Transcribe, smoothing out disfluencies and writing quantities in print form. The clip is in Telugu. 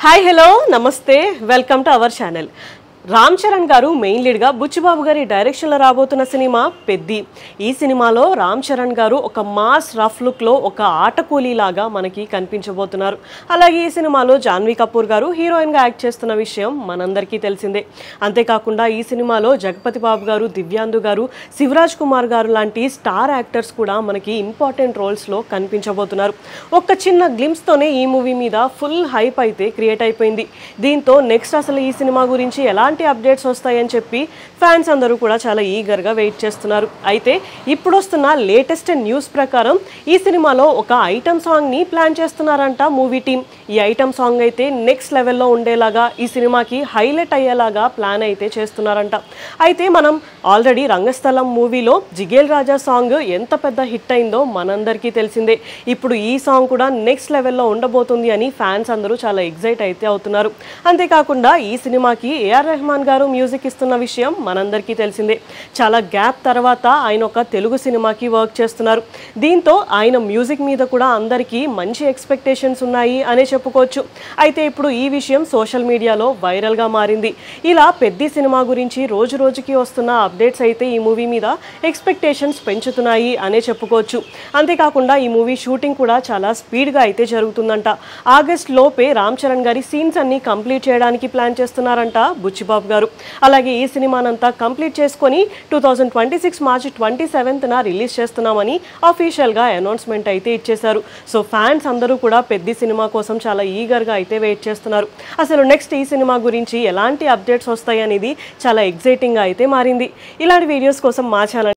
హాయ్ హలో నమస్తే welcome to our channel. Ram Charan గారు మెయిన్ లీడ్గా బుచ్చిబాబు గారి డైరెక్షన్లో రాబోతున్న సినిమా పెద్ది. ఈ సినిమాలో రామ్ చరణ్ గారు ఒక మాస్ రఫ్ లుక్లో ఒక ఆటకూలీలాగా మనకి కనిపించబోతున్నారు. అలాగే ఈ సినిమాలో జాన్వీ కపూర్ గారు హీరోయిన్గా యాక్ట్ చేస్తున్న విషయం మనందరికీ తెలిసిందే. అంతేకాకుండా ఈ సినిమాలో జగపతి బాబు గారు, దివ్యాందు గారు, శివరాజ్ కుమార్ గారు లాంటి స్టార్ యాక్టర్స్ కూడా మనకి ఇంపార్టెంట్ రోల్స్లో కనిపించబోతున్నారు. ఒక చిన్న గ్లిమ్స్తోనే ఈ మూవీ మీద ఫుల్ హైప్ అయితే క్రియేట్ అయిపోయింది. దీంతో నెక్స్ట్ అసలు ఈ సినిమా గురించి ఎలాంటి అప్డేట్స్ వస్తాయని చెప్పి ఫ్యాన్స్ అందరూ కూడా చాలా ఈగర్గా వెయిట్ చేస్తున్నారు. అయితే ఇప్పుడు వస్తున్న లేటెస్ట్ న్యూస్ ప్రకారం ఈ సినిమాలో ఒక ఐటమ్ సాంగ్ని ప్లాన్ చేస్తున్నారంట మూవీ టీమ్. ఈ ఐటమ్ సాంగ్ అయితే నెక్స్ట్ లెవెల్లో ఉండేలాగా, ఈ సినిమాకి హైలైట్ అయ్యేలాగా ప్లాన్ అయితే చేస్తున్నారంట. అయితే మనం ఆల్రెడీ రంగస్థలం మూవీలో జిగేల్ రాజా సాంగ్ ఎంత పెద్ద హిట్ అయిందో మనందరికీ తెలిసిందే. ఇప్పుడు ఈ సాంగ్ కూడా నెక్స్ట్ లెవెల్లో ఉండబోతుంది అని ఫ్యాన్స్ అందరూ చాలా ఎగ్జైట్ అయితే అవుతున్నారు. అంతేకాకుండా ఈ సినిమాకి ఏఆర్ రెహమాన్ గారు మ్యూజిక్ ఇస్తున్న విషయం మనందరికీ తెలిసిందే. చాలా గ్యాప్ తర్వాత ఆయన ఒక తెలుగు సినిమాకి వర్క్ చేస్తున్నారు. దీంతో ఆయన మ్యూజిక్ మీద కూడా అందరికీ మంచి ఎక్స్పెక్టేషన్స్ ఉన్నాయి అనే చెప్పుకోవచ్చు. అయితే ఇప్పుడు ఈ విషయం సోషల్ మీడియాలో వైరల్గా మారింది. ఇలా పెద్ద సినిమా గురించి రోజు రోజుకి వస్తున్న అప్డేట్స్ అయితే ఈ మూవీ మీద ఎక్స్పెక్టేషన్స్ పెంచుతున్నాయి అనే చెప్పుకోవచ్చు. అంతేకాకుండా ఈ మూవీ షూటింగ్ కూడా చాలా స్పీడ్గా అయితే జరుగుతుందంట. ఆగస్ట్ లోపే రామ్ చరణ్ గారి సీన్స్ అన్ని కంప్లీట్ చేయడానికి ప్లాన్ చేస్తున్నారంట బుచ్చిబాబు గారు. అలాగే ఈ సినిమానంతా కంప్లీట్ చేసుకొని 2026 మార్చి 27న రిలీజ్ చేస్తున్నామని అఫీషియల్గా అనౌన్స్మెంట్ అయితే ఇచ్చేశారు. సో ఫ్యాన్స్ అందరూ కూడా పెద్ద సినిమా కోసం చాలా ఈగర్గా అయితే వెయిట్ చేస్తున్నారు. అసలు నెక్స్ట్ ఈ సినిమా గురించి ఎలాంటి అప్డేట్స్ వస్తాయి అనేది చాలా ఎగ్జైటింగ్గా అయితే మారింది. ఇలాంటి వీడియోస్ కోసం మా ఛానల్